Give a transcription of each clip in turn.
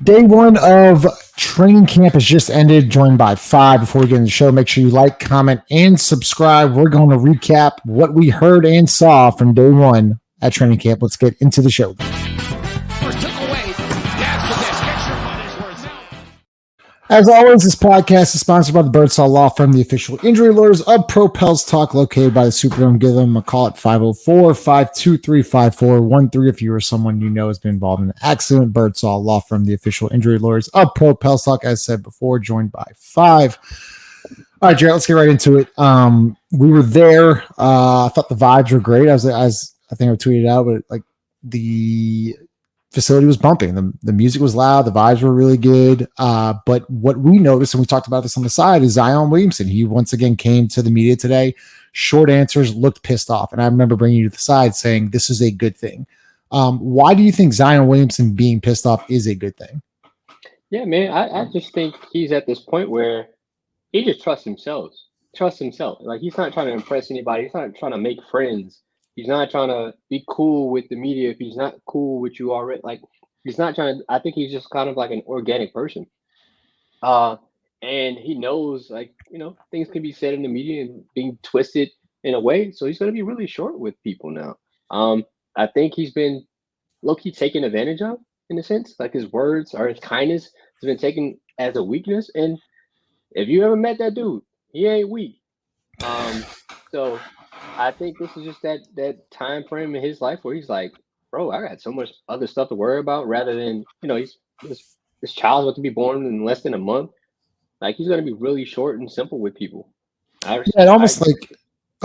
Day one of training camp has just ended, joined by five. Before we get into the show, make sure you like, comment, and subscribe. We're going to recap what we heard and saw from day one at training camp. Let's get into the show. As always, this podcast is sponsored by the Birdsall Law Firm, the official injury lawyers of Propels Talk, located by the Superdome. Give them a call at 504-523-5413 if you or someone you know has been involved in an accident. Birdsall Law Firm, the official injury lawyers of Propels Talk, as said before, joined by five. All right, Jared, let's get right into it. We were there. I thought the vibes were great. As I think I tweeted out, but like the facility was bumping. The music was loud. The vibes were really good. But what we noticed, and we talked about this on the side, is Zion Williamson. He once again came to the media today. Short answers, looked pissed off. And I remember bringing you to the side saying this is a good thing. Why do you think Zion Williamson being pissed off is a good thing? Yeah, man, I just think he's at this point where he just trusts himself. Like, he's not trying to impress anybody. He's not trying to make friends. He's not trying to be cool with the media if he's not cool with you already. Like, he's not trying to, I think he's just kind of like an organic person. And he knows, like, things can be said in the media and being twisted in a way. So he's going to be really short with people now. I think he's been low-key taken advantage of, in a sense. Like, his words or his kindness has been taken as a weakness. And if you ever met that dude, he ain't weak. So I think this is just that time frame in his life where he's like, bro, I got so much other stuff to worry about, rather than, this child's about to be born in less than a month. Like, he's going to be really short and simple with people. Oh,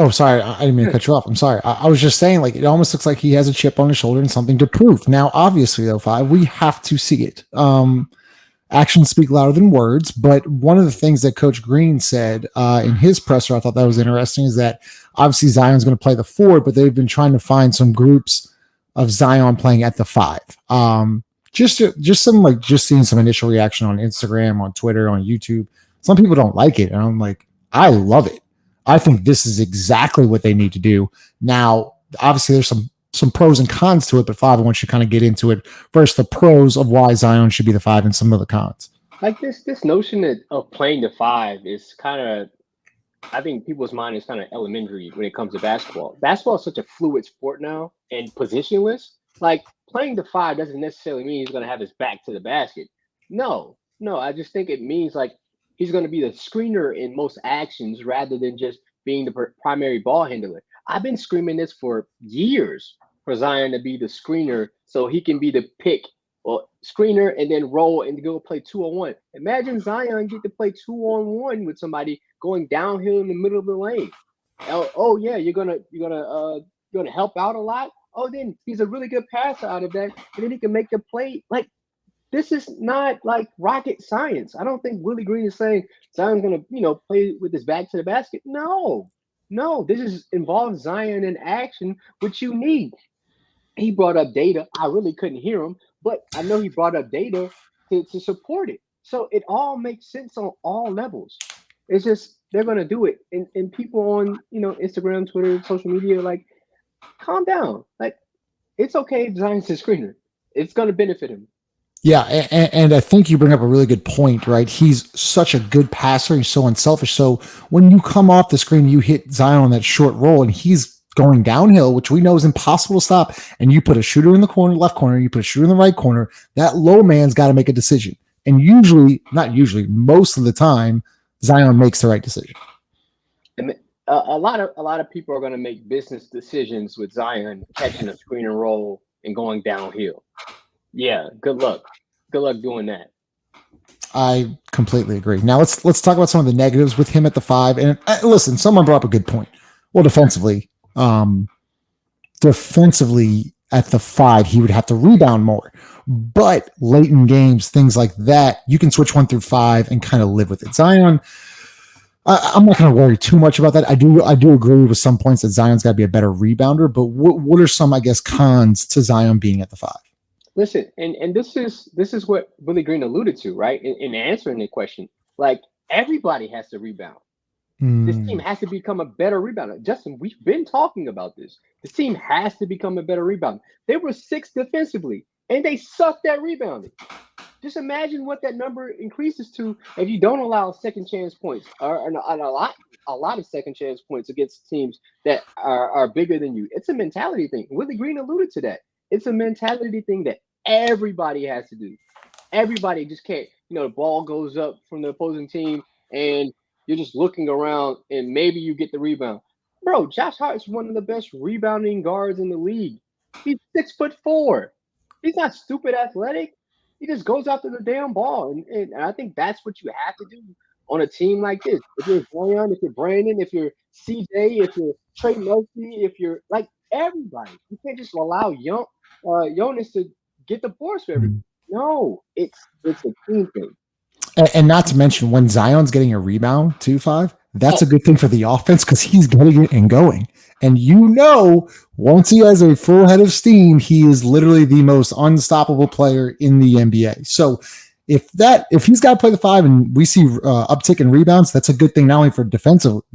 sorry, I didn't mean to cut you off. I'm sorry. I was just saying, like, it almost looks like he has a chip on his shoulder and something to prove. Now, obviously, though, Five, we have to see it. Actions speak louder than words. But one of the things that Coach Green said in his presser, I thought that was interesting, is that obviously Zion's going to play the 4, but they've been trying to find some groups of Zion playing at the 5. Just seeing some initial reaction on Instagram, on Twitter, on YouTube. Some people don't like it, and I'm like, I love it. I think this is exactly what they need to do. Now, obviously, there's some pros and cons to it, but Five, I want you to kind of get into it. First, the pros of why Zion should be the 5 and some of the cons. Like, this notion of playing the 5 is kind of, I think people's mind is kind of elementary when it comes to basketball. Basketball is such a fluid sport now and positionless. Like, playing the 5 doesn't necessarily mean he's going to have his back to the basket. No, I just think it means, like, he's going to be the screener in most actions rather than just being the primary ball handler. I've been screaming this for years, for Zion to be the screener so he can be the pick or screener and then roll and go play 2-on-1. Imagine Zion get to play 2-on-1 with somebody going downhill in the middle of the lane. Oh yeah, you're gonna help out a lot. Oh, then he's a really good passer out of that, and then he can make the play. Like, this is not like rocket science. I don't think Willie Green is saying Zion's gonna play with his back to the basket. No, this involves Zion in action, which you need. He brought up data. I really couldn't hear him, but I know he brought up data to support it. So it all makes sense on all levels. It's just they're gonna do it, and people on Instagram, Twitter, social media, like, calm down. Like, it's okay if Zion's a screener. It's gonna benefit him. Yeah, and I think you bring up a really good point, right? He's such a good passer. He's so unselfish. So when you come off the screen, you hit Zion on that short roll, and he's going downhill, which we know is impossible to stop, and you put a shooter in the corner, left corner, you put a shooter in the right corner, that low man's got to make a decision. And most of the time, Zion makes the right decision. And a lot of people are going to make business decisions with Zion catching a screen and roll and going downhill. Yeah, good luck doing that. I completely agree. Now let's talk about some of the negatives with him at the 5. And listen, someone brought up a good point. Well, defensively at the 5, he would have to rebound more. But late in games, things like that, you can switch 1 through 5 and kind of live with it. Zion, I'm not going to worry too much about that. I do agree with some points that Zion's got to be a better rebounder. But what are some, I guess, cons to Zion being at the 5? Listen, and this is what Willie Green alluded to, right? In answering the question, like, everybody has to rebound. This team has to become a better rebounder. Justin, we've been talking about this. This team has to become a better rebounder. They were 6th defensively, and they sucked at rebounding. Just imagine what that number increases to if you don't allow second chance points or a lot of second chance points against teams that are bigger than you. It's a mentality thing. Willie Green alluded to that. It's a mentality thing that everybody has to do. Everybody just can't, the ball goes up from the opposing team and you're just looking around and maybe you get the rebound. Bro, Josh Hart's one of the best rebounding guards in the league. He's 6'4". He's not stupid athletic. He just goes after the damn ball. And I think that's what you have to do on a team like this. If you're Zion, if you're Brandon, if you're CJ, if you're Trey Murphy, if you're like everybody, you can't just allow Jonas to get the boards for everybody. No, it's a team thing. And not to mention when Zion's getting a rebound, 2-5, that's a good thing for the offense because he's getting it and going. And once he has a full head of steam, he is literally the most unstoppable player in the NBA. So if he's got to play the 5 and we see uptick in rebounds, that's a good thing not only for the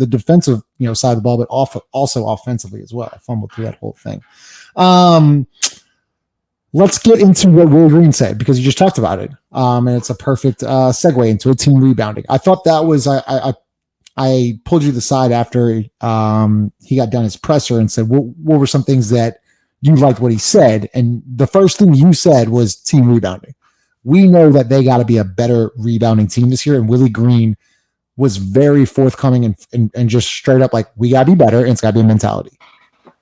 defensive side of the ball, but also offensively as well. I fumbled through that whole thing. Let's get into what Willie Green said because you just talked about it, and it's a perfect segue into a team rebounding. I thought that was I pulled you to the side after he got done his presser and said what were some things that you liked what he said, and the first thing you said was team rebounding. We know that they got to be a better rebounding team this year, and Willie Green was very forthcoming and just straight up like we got to be better, and it's got to be a mentality.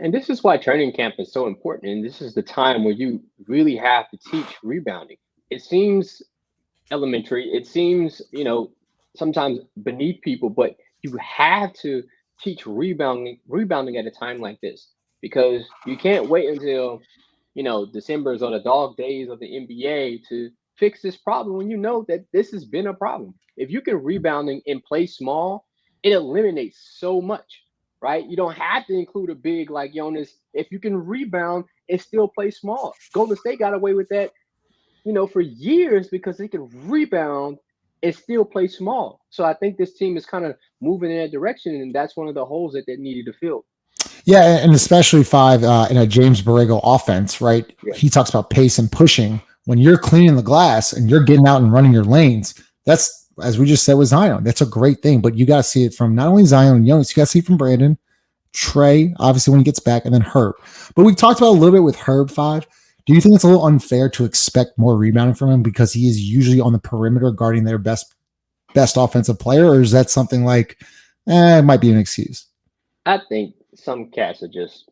And this is why training camp is so important. And this is the time where you really have to teach rebounding. It seems elementary. It seems, sometimes beneath people, but you have to teach rebounding at a time like this because you can't wait until, December's or the dog days of the NBA to fix this problem when you know that this has been a problem. If you can rebounding and play small, it eliminates so much. Right? You don't have to include a big like Jonas. If you can rebound and still play small. Golden State got away with that, for years because they can rebound and still play small. So I think this team is kind of moving in that direction, and that's one of the holes that they needed to fill. Yeah, and especially 5 in a James Borrego offense, right? Yeah. He talks about pace and pushing. When you're cleaning the glass and you're getting out and running your lanes, that's, as we just said with Zion, that's a great thing. But you got to see it from not only Zion and Jonas, you got to see it from Brandon, Trey, obviously when he gets back, and then Herb. But we talked about a little bit with Herb 5. Do you think it's a little unfair to expect more rebounding from him because he is usually on the perimeter guarding their best offensive player? Or is that something like, it might be an excuse? I think some cats are just,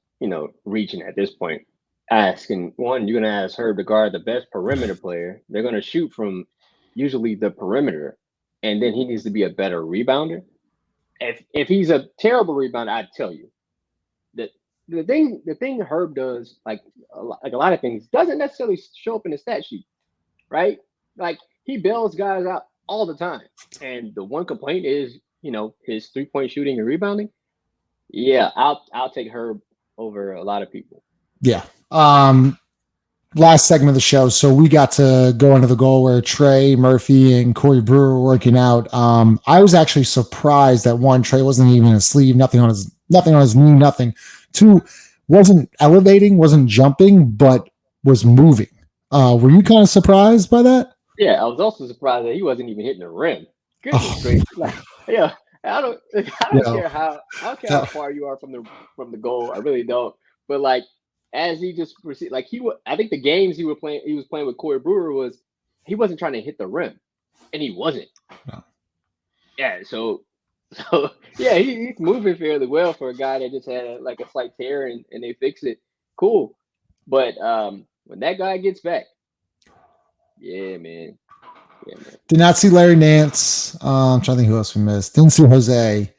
reaching at this point. Asking, one, you're going to ask Herb to guard the best perimeter player. They're going to shoot from usually the perimeter. And then he needs to be a better rebounder. If he's a terrible rebounder, I'd tell you that the thing Herb does, like a lot of things, doesn't necessarily show up in the stat sheet, right? Like he bails guys out all the time, and the one complaint is, his 3-point shooting and rebounding. Yeah, I'll take Herb over a lot of people. Yeah. Last segment of the show, so we got to go into the goal where Trey Murphy and Corey Brewer were working out. I was actually surprised that 1, Trey wasn't even in his sleeve, nothing on his knee, nothing. 2, wasn't elevating, wasn't jumping, but was moving. Were you kind of surprised by that? Yeah, I was also surprised that he wasn't even hitting the rim. Goodness gracious! Like, yeah, I don't care how far you are from the goal. I really don't. But like, as he just proceeded, like I think the games he was playing with Corey Brewer he wasn't trying to hit the rim, and he wasn't. No. Yeah, so yeah, he's moving fairly well for a guy that just had a slight tear and they fix it. Cool, but when that guy gets back, yeah, man. Did not see Larry Nance. I'm trying to think who else we missed. Didn't see Jose.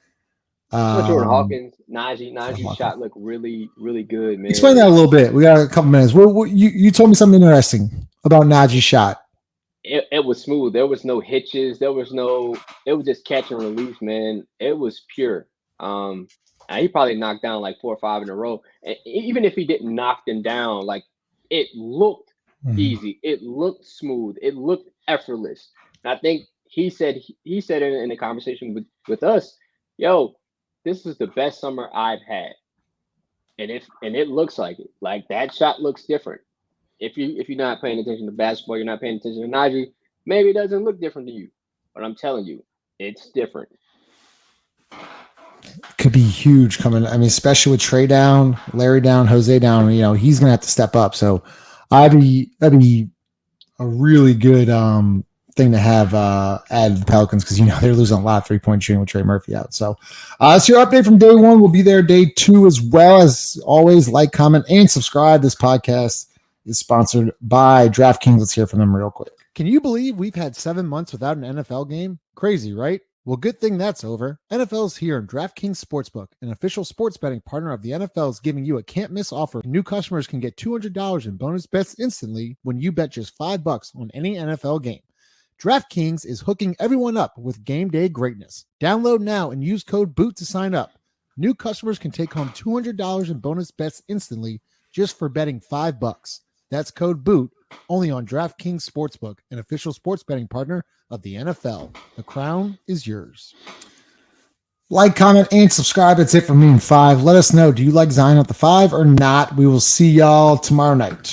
Jordan Hawkins, Najee's shot looked really, really good, man. Explain that a little bit. We got a couple minutes. You told me something interesting about Najee's shot. It was smooth. There was no hitches. It was just catch and release, man. It was pure. He probably knocked down like 4 or 5 in a row. And even if he didn't knock them down, like it looked easy. It looked smooth. It looked effortless. And I think he said in the conversation with us, yo, this is the best summer I've had. And it looks like it. Like that shot looks different. If you're not paying attention to basketball, you're not paying attention to Najee, Maybe it doesn't look different to you, but I'm telling you, it's different. Could be huge coming. I mean, especially with Trey down, Larry down, Jose down. He's gonna have to step up. So, that'd be a really good thing to have add to the Pelicans because they're losing a lot of 3-point shooting with Trey Murphy out. So that's your update from day one. We'll be there day 2 as well. As always, like, comment, and subscribe. This podcast is sponsored by DraftKings. Let's hear from them real quick. Can you believe we've had 7 months without an NFL game? Crazy, right? Well, good thing that's over. NFL's here, and DraftKings Sportsbook, an official sports betting partner of the NFL, is giving you a can't-miss offer. New customers can get $200 in bonus bets instantly when you bet just $5 on any NFL game. DraftKings is hooking everyone up with game day greatness. Download now and use code BOOT to sign up. New customers can take home $200 in bonus bets instantly just for betting $5. That's code BOOT only on DraftKings Sportsbook, an official sports betting partner of the NFL. The crown is yours. Like, comment, and subscribe. That's it for me and 5. Let us know, do you like Zion at the 5 or not? We will see y'all tomorrow night.